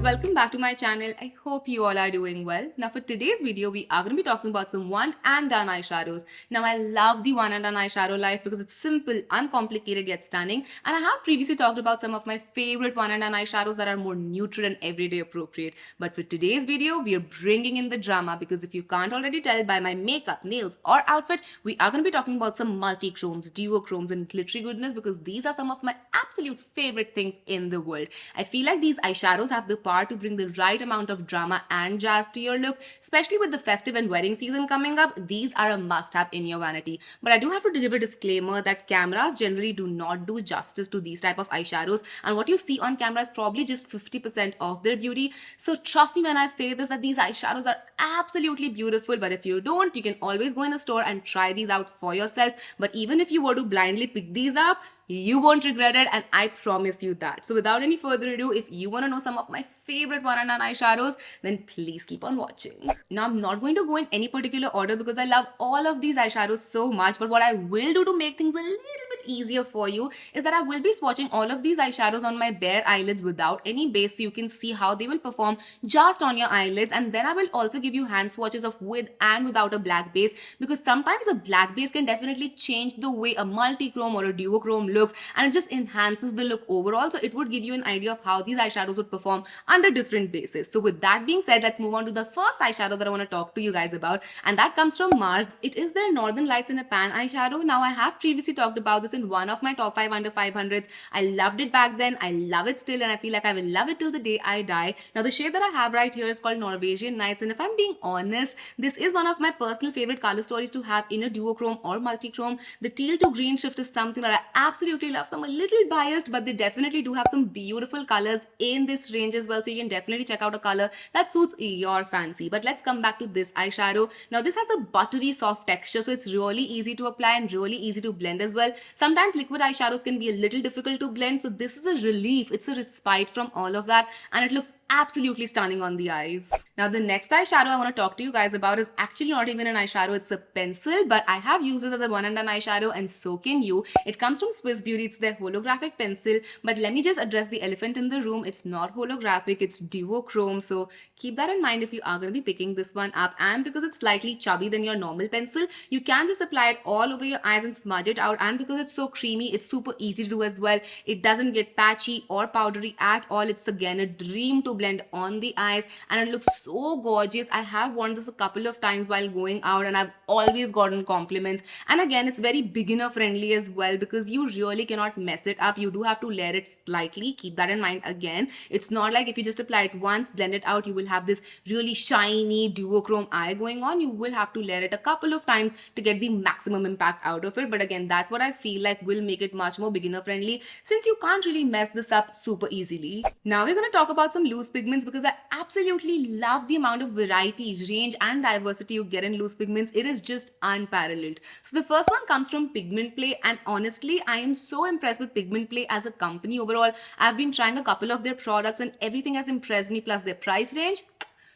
welcome back to my channel. I hope you all are doing well. Now for today's video, we are going to be talking about some one and done eyeshadows. Now I love the one and done eyeshadow life because it's simple, uncomplicated yet stunning. And I have previously talked about some of my favorite one and done eyeshadows that are more neutral and everyday appropriate. But for today's video, we are bringing in the drama because if you can't already tell by my makeup, nails or outfit, we are going to be talking about some multichromes, duochromes and glittery goodness because these are some of my absolute favorite things in the world. I feel like these eyeshadows have the power to bring the right amount of drama and jazz to your look, especially with the festive and wedding season coming up. These are a must-have in your vanity. But I do have to give a disclaimer that cameras generally do not do justice to these type of eyeshadows, and what you see on camera is probably just 50% of their beauty. So trust me when I say this that these eyeshadows are absolutely beautiful, but if you don't, you can always go in a store and try these out for yourself. But even if you were to blindly pick these up, you won't regret it, and I promise you that. So without any further ado, if you want to know some of my favorite one and done eyeshadows, then please keep on watching. Now I'm not going to go in any particular order because I love all of these eyeshadows so much, but what I will do to make things a little bit easier for you is that I will be swatching all of these eyeshadows on my bare eyelids without any base so you can see how they will perform just on your eyelids, and then I will also give you hand swatches of with and without a black base because sometimes a black base can definitely change the way a multichrome or a duochrome looks, and it just enhances the look overall. So it would give you an idea of how these eyeshadows would perform under different bases. So with that being said, let's move on to the first eyeshadow that I want to talk to you guys about, and that comes from Mars. It is their Northern Lights in a Pan eyeshadow. Now I have previously talked about this in one of my top 5 under 500s. I loved it back then, I love it still, and I feel like I will love it till the day I die. Now the shade that I have right here is called Norwegian Nights, and if I'm being honest, this is one of my personal favorite color stories to have in a duochrome or multichrome. The teal to green shift is something that I absolutely love. So I'm a little biased, but they definitely do have some beautiful colors in this range as well, so you can definitely check out a color that suits your fancy. But let's come back to this eyeshadow. Now this has a buttery soft texture, so it's really easy to apply and really easy to blend as well. Sometimes liquid eyeshadows can be a little difficult to blend, so this is a relief. It's a respite from all of that, and it looks absolutely stunning on the eyes. Now the next eyeshadow I want to talk to you guys about is actually not even an eyeshadow, it's a pencil, but I have used it as a one and done eyeshadow and so can you. It comes from Swiss Beauty. It's their holographic pencil, but let me just address the elephant in the room. It's not holographic, it's duochrome, so keep that in mind if you are going to be picking this one up. And because it's slightly chubby than your normal pencil, you can just apply it all over your eyes and smudge it out, and because it's so creamy, it's super easy to do as well. It doesn't get patchy or powdery at all. It's again a dream to blend on the eyes, and it looks so gorgeous. I have worn this a couple of times while going out and I've always gotten compliments. And again, it's very beginner friendly as well because you really cannot mess it up. You do have to layer it slightly. Keep that in mind. Again, it's not like if you just apply it once, blend it out, you will have this really shiny duochrome eye going on. You will have to layer it a couple of times to get the maximum impact out of it. But again, that's what I feel like will make it much more beginner friendly since you can't really mess this up super easily. Now we're going to talk about some loose pigments because I absolutely love the amount of variety, range and diversity you get in loose pigments. It is just unparalleled. So the first one comes from Pigment Play, and honestly I am so impressed with Pigment Play as a company overall. I've been trying a couple of their products and everything has impressed me, plus their price range,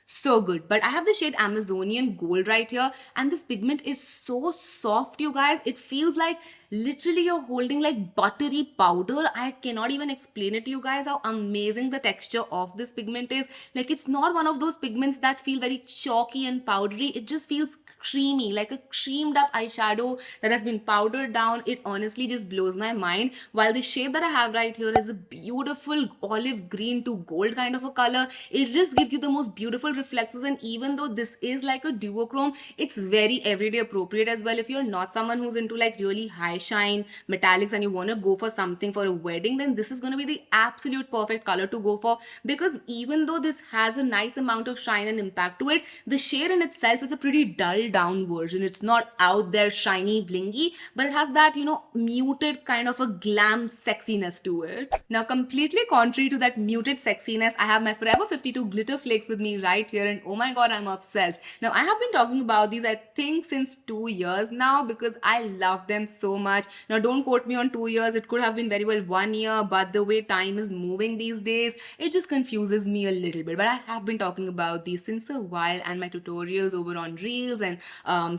so good. But I have the shade Amazonian Gold right here, and this pigment is so soft, you guys. It feels like literally you're holding like buttery powder. I cannot even explain it to you guys how amazing the texture of this pigment is. Like, it's not one of those pigments that feel very chalky and powdery. It just feels creamy, like a creamed up eyeshadow that has been powdered down. It honestly just blows my mind. While the shade that I have right here is a beautiful olive green to gold kind of a color, it just gives you the most beautiful reflexes. And even though this is like a duochrome, it's very everyday appropriate as well. If you're not someone who's into like really high shine metallics and you want to go for something for a wedding, then this is going to be the absolute perfect color to go for, because even though this has a nice amount of shine and impact to it, the shade in itself is a pretty dull down version. It's not out there shiny blingy, but it has that, you know, muted kind of a glam sexiness to it. Now completely contrary to that muted sexiness, I have my Forever 52 glitter flakes with me right here, and oh my god, I'm obsessed. Now I have been talking about these I think since 2 years now because I love them so much. Now don't quote me on 2 years, it could have been very well 1 year, but the way time is moving these days, it just confuses me a little bit. But I have been talking about these since a while, and my tutorials over on Reels and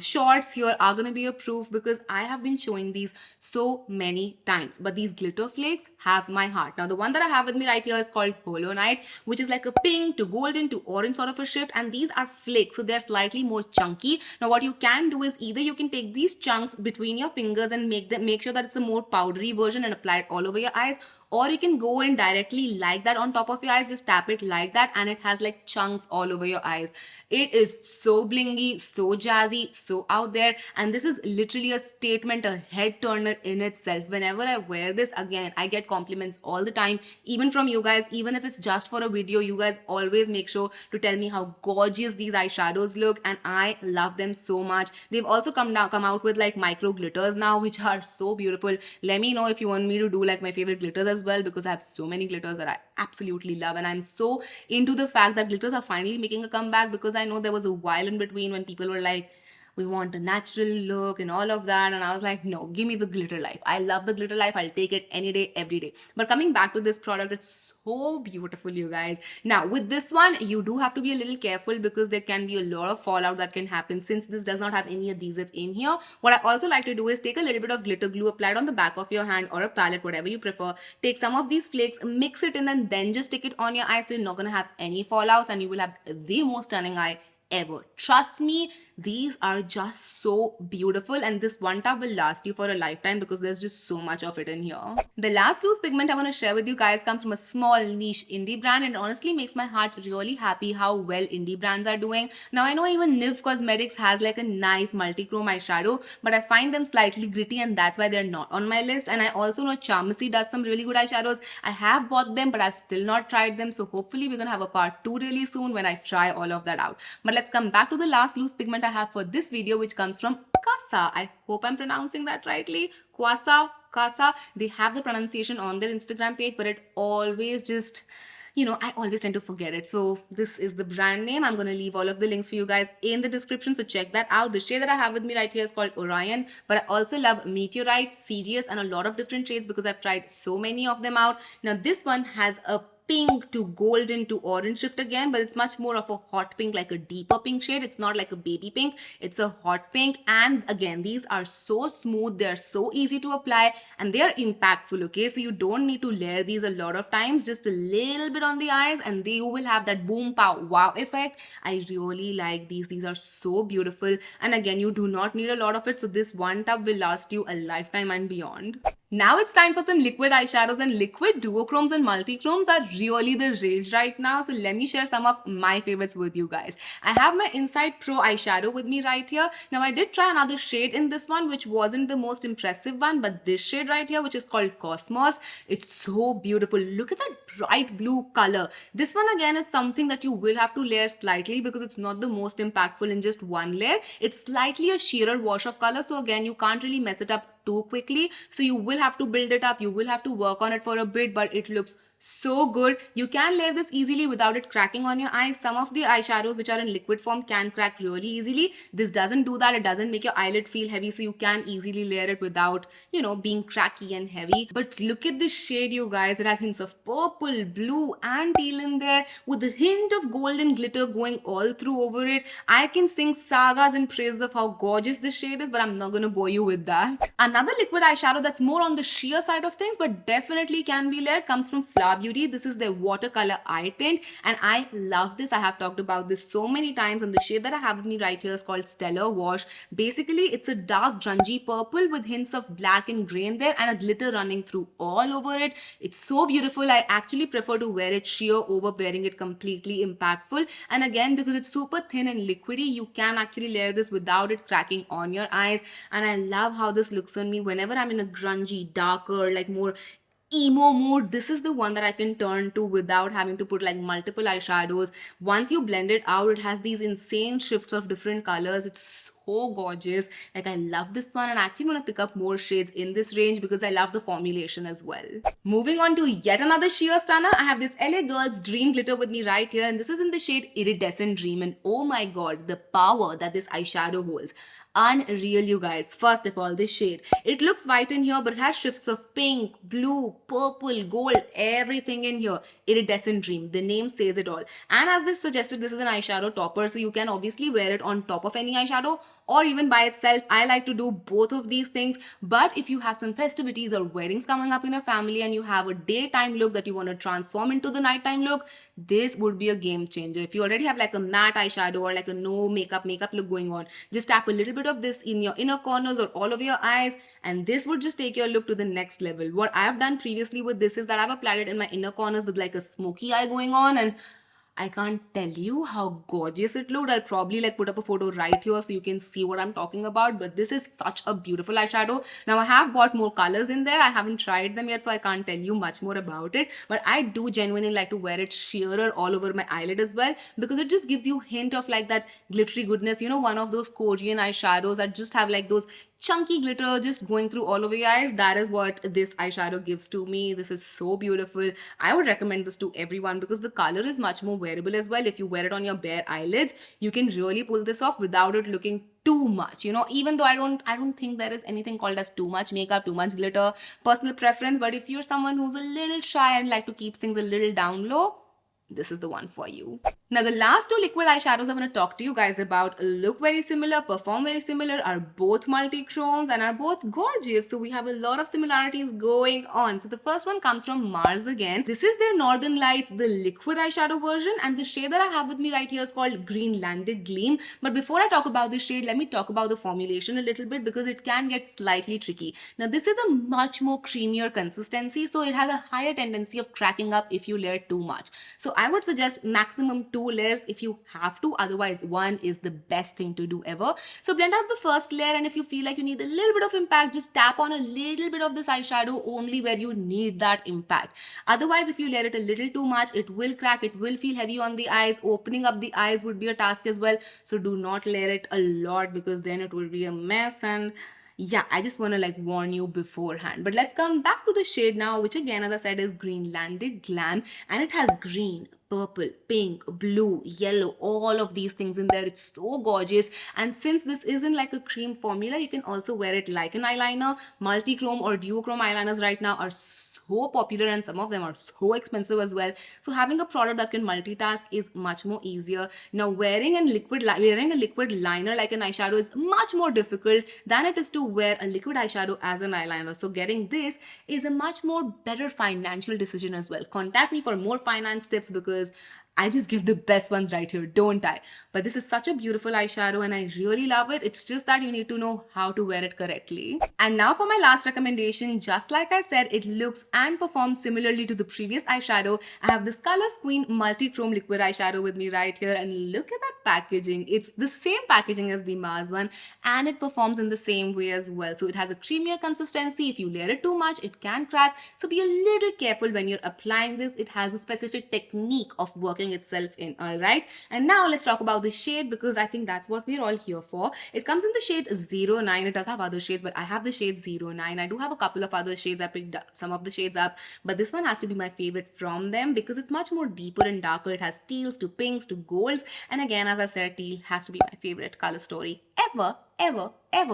shorts here are gonna be a proof, because I have been showing these so many times. But these glitter flakes have my heart. Now the one that I have with me right here is called Holonight, which is like a pink to golden to orange sort of a shift, and these are flakes, so they're slightly more chunky. Now what you can do is either you can take these chunks between your fingers and make sure that it's a more powdery version and apply it all over your eyes, or you can go in directly like that on top of your eyes, just tap it like that and it has like chunks all over your eyes. It is so blingy, so jazzy, so out there, and this is literally a statement, a head turner in itself. Whenever I wear this, again, I get compliments all the time, even from you guys. Even if it's just for a video, you guys always make sure to tell me how gorgeous these eyeshadows look, and I love them so much. They've also come out with like micro glitters now, which are so beautiful. Let me know if you want me to do like my favorite glitters as well, because I have so many glitters that I absolutely love, and I'm so into the fact that glitters are finally making a comeback, because I know there was a while in between when people were like, we want a natural look and all of that, and I was like, no, give me the glitter life. I love the glitter life. I'll take it any day, every day. But coming back to this product, it's so beautiful, you guys. Now with this one, you do have to be a little careful, because there can be a lot of fallout that can happen since this does not have any adhesive in here. What I also like to do is take a little bit of glitter glue, apply it on the back of your hand or a palette, whatever you prefer. Take some of these flakes, mix it in, and then just stick it on your eye, so you're not going to have any fallouts, and you will have the most stunning eye ever. Trust me, these are just so beautiful, and this one tub will last you for a lifetime, because there's just so much of it in here. The last loose pigment I want to share with you guys comes from a small niche indie brand, and honestly makes my heart really happy how well indie brands are doing. Now I know even Niv Cosmetics has like a nice multichrome eyeshadow, but I find them slightly gritty, and that's why they're not on my list. And I also know Charmacy does some really good eyeshadows. I have bought them, but I've still not tried them, so hopefully we're gonna have a part 2 really soon when I try all of that out. But let's come back to the last loose pigment I have for this video, which comes from Quasa. I hope I'm pronouncing that rightly. Quasa. They have the pronunciation on their Instagram page, but it always just, I always tend to forget it. So this is the brand name. I'm going to leave all of the links for you guys in the description, so check that out. The shade that I have with me right here is called Orion, but I also love Meteorite, Sirius, and a lot of different shades, because I've tried so many of them out. Now this one has a pink to golden to orange shift again, but it's much more of a hot pink, like a deeper pink shade. It's not like a baby pink, it's a hot pink. And again, these are so smooth, they're so easy to apply, and they're impactful. Okay, so you don't need to layer these a lot of times, just a little bit on the eyes, and they will have that boom pow wow effect. I really like these are so beautiful, and again, you do not need a lot of it, so this one tub will last you a lifetime and beyond. Now it's time for some liquid eyeshadows, and liquid duochromes and multichromes are really the rage right now. So let me share some of my favorites with you guys. I have my Inside Pro eyeshadow with me right here. Now I did try another shade in this one, which wasn't the most impressive one, but this shade right here, which is called Cosmos, it's so beautiful. Look at that bright blue color. This one again is something that you will have to layer slightly, because it's not the most impactful in just one layer. It's slightly a sheerer wash of color, so again, you can't really mess it up too quickly, so you will have to build it up, you will have to work on it for a bit, but it looks so good. You can layer this easily without it cracking on your eyes. Some of the eyeshadows which are in liquid form can crack really easily. This doesn't do that. It doesn't make your eyelid feel heavy, so you can easily layer it without, being cracky and heavy. But look at this shade, you guys. It has hints of purple, blue, and teal in there, with a hint of golden glitter going all through over it. I can sing sagas and praises of how gorgeous this shade is, but I'm not gonna bore you with that. Another liquid eyeshadow that's more on the sheer side of things, but definitely can be layered, comes from Flower Beauty. This is their watercolor eye tint, and I love this. I have talked about this so many times, and the shade that I have with me right here is called Stellar Wash. Basically, it's a dark grungy purple with hints of black and gray in there, and a glitter running through all over it. It's so beautiful. I actually prefer to wear it sheer over wearing it completely impactful, and again, because it's super thin and liquidy, you can actually layer this without it cracking on your eyes. And I love how this looks on me whenever I'm in a grungy, darker, like more emo mood. This is the one that I can turn to without having to put like multiple eyeshadows. Once you blend it out, it has these insane shifts of different colors. It's so gorgeous. Like, I love this one, and I actually want to pick up more shades in this range because I love the formulation as well. Moving on to yet another sheer stunner, I have this LA Girls Dream Glitter with me right here, and this is in the shade Iridescent Dream, and oh my god, the power that this eyeshadow holds. unreal, you guys. First of all, this shade. It looks white in here, but it has shifts of pink, blue, purple, gold, everything in here. Iridescent Dream. The name says it all. And as this suggested, this is an eyeshadow topper, so you can obviously wear it on top of any eyeshadow or even by itself. I like to do both of these things. But if you have some festivities or weddings coming up in your family and you have a daytime look that you want to transform into the nighttime look, this would be a game changer. If you already have like a matte eyeshadow or like a no makeup look going on, just tap a little bit of this in your inner corners or all over your eyes, and this would just take your look to the next level. What I've done previously with this is that I've applied it in my inner corners with like a smoky eye going on, and I can't tell you how gorgeous it looked. I'll probably like put up a photo right here so you can see what I'm talking about. But this is such a beautiful eyeshadow. Now I have bought more colors in there. I haven't tried them yet, so I can't tell you much more about it. But I do genuinely like to wear it sheerer all over my eyelid as well, because it just gives you a hint of like that glittery goodness. You know, one of those Korean eyeshadows that just have like those chunky glitter just going through all over your eyes. That is what this eyeshadow gives to me. This is so beautiful. I would recommend this to everyone because the color is much more wearable as well. If you wear it on your bare eyelids, you can really pull this off without it looking too much, you know. Even though I don't think there is anything called as too much makeup, too much glitter, personal preference. But if you're someone who's a little shy and like to keep things a little down low, this is the one for you. Now, the last two liquid eyeshadows I want to talk to you guys about look very similar, perform very similar, are both multi-chromes and are both gorgeous. So we have a lot of similarities going on. So the first one comes from Mars again. This is their Northern Lights, the liquid eyeshadow version, and the shade that I have with me right here is called Greenlandic Gleam. But before I talk about this shade, let me talk about the formulation a little bit because it can get slightly tricky. Now, this is a much more creamier consistency, so it has a higher tendency of cracking up if you layer too much. So I would suggest maximum 2 layers if you have to. Otherwise, one is the best thing to do ever. So blend out the first layer, and if you feel like you need a little bit of impact, just tap on a little bit of this eyeshadow only where you need that impact. Otherwise, if you layer it a little too much, it will crack, it will feel heavy on the eyes. Opening up the eyes would be a task as well. So do not layer it a lot because then it will be a mess. And yeah, I just want to like warn you beforehand. But let's come back to the shade now, which again, as I said, is Greenlandic Glam, and it has green, purple, pink, blue, yellow, all of these things in there. It's so gorgeous. And since this isn't like a cream formula, you can also wear it like an eyeliner. Multichrome or duochrome eyeliners right now are so popular, and some of them are so expensive as well. So having a product that can multitask is much more easier. Now wearing a liquid liner like an eyeshadow is much more difficult than it is to wear a liquid eyeshadow as an eyeliner. So getting this is a much more better financial decision as well. Contact me for more finance tips because I just give the best ones right here, don't I? But this is such a beautiful eyeshadow and I really love it. It's just that you need to know how to wear it correctly. And now for my last recommendation. Just like I said, it looks and performs similarly to the previous eyeshadow. I have this Color Queen Multichrome liquid eyeshadow with me right here, and look at that packaging. It's the same packaging as the Mars one and it performs in the same way as well. So it has a creamier consistency. If you layer it too much, it can crack. So be a little careful when you're applying this. It has a specific technique of working itself in. All right, and now let's talk about the shade because I think that's what we're all here for. It comes in the shade 09. It does have other shades, but I have the shade 09. I do have a couple of other shades. I picked some of the shades up, but this one has to be my favorite from them because it's much more deeper and darker. It has teals to pinks to golds, and again, as I said, teal has to be my favorite color story ever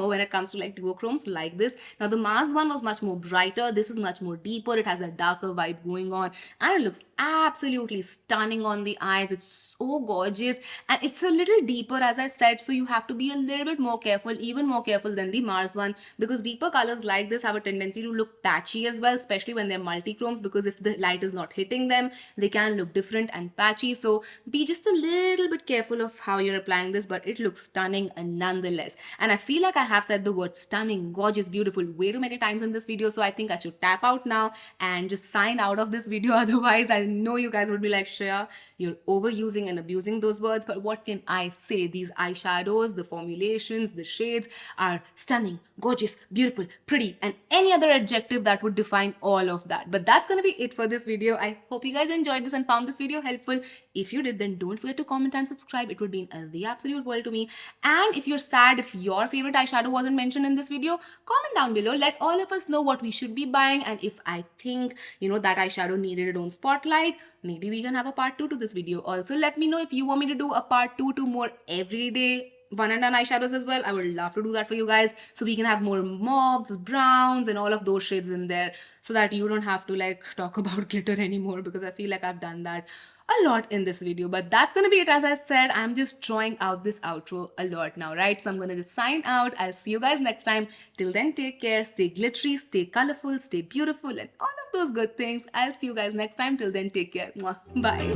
when it comes to like duochromes like this. Now the Mars one was much more brighter. This is much more deeper. It has a darker vibe going on and it looks absolutely stunning on the eyes. It's so gorgeous and it's a little deeper, as I said, so you have to be a little bit more careful, even more careful than the Mars one, because deeper colors like this have a tendency to look patchy as well, especially when they're multichromes, because if the light is not hitting them, they can look different and patchy. So be just a little bit careful of how you're applying this, but it looks stunning nonetheless. And I feel like I have said the word stunning, gorgeous, beautiful way too many times in this video, so I think I should tap out now and just sign out of this video. Otherwise, I know you guys would be like, Shreya, you're overusing and abusing those words, but what can I say? These eyeshadows, the formulations, the shades are stunning, gorgeous, beautiful, pretty, and any other adjective that would define all of that. But that's gonna be it for this video. I hope you guys enjoyed this and found this video helpful. If you did, then don't forget to comment and subscribe. It would mean the absolute world to me. And if you're sad if your favorite eyeshadow wasn't mentioned in this video, comment down below. Let all of us know what we should be buying, and if I think, that eyeshadow needed its own spotlight, maybe we can have a part 2 to this video. Also, let me know if you want me to do a part 2 to more everyday one and done eyeshadows as well, I would love to do that for you guys, so we can have more mauves, browns, and all of those shades in there, so that you don't have to like talk about glitter anymore, because I feel like I've done that a lot in this video. But that's gonna be it. As I said, I'm just drawing out this outro a lot now, right? So I'm gonna just sign out. I'll see you guys next time. Till then, take care, stay glittery, stay colorful, stay beautiful, and all of those good things. I'll see you guys next time. Till then, take care. Mwah. Bye.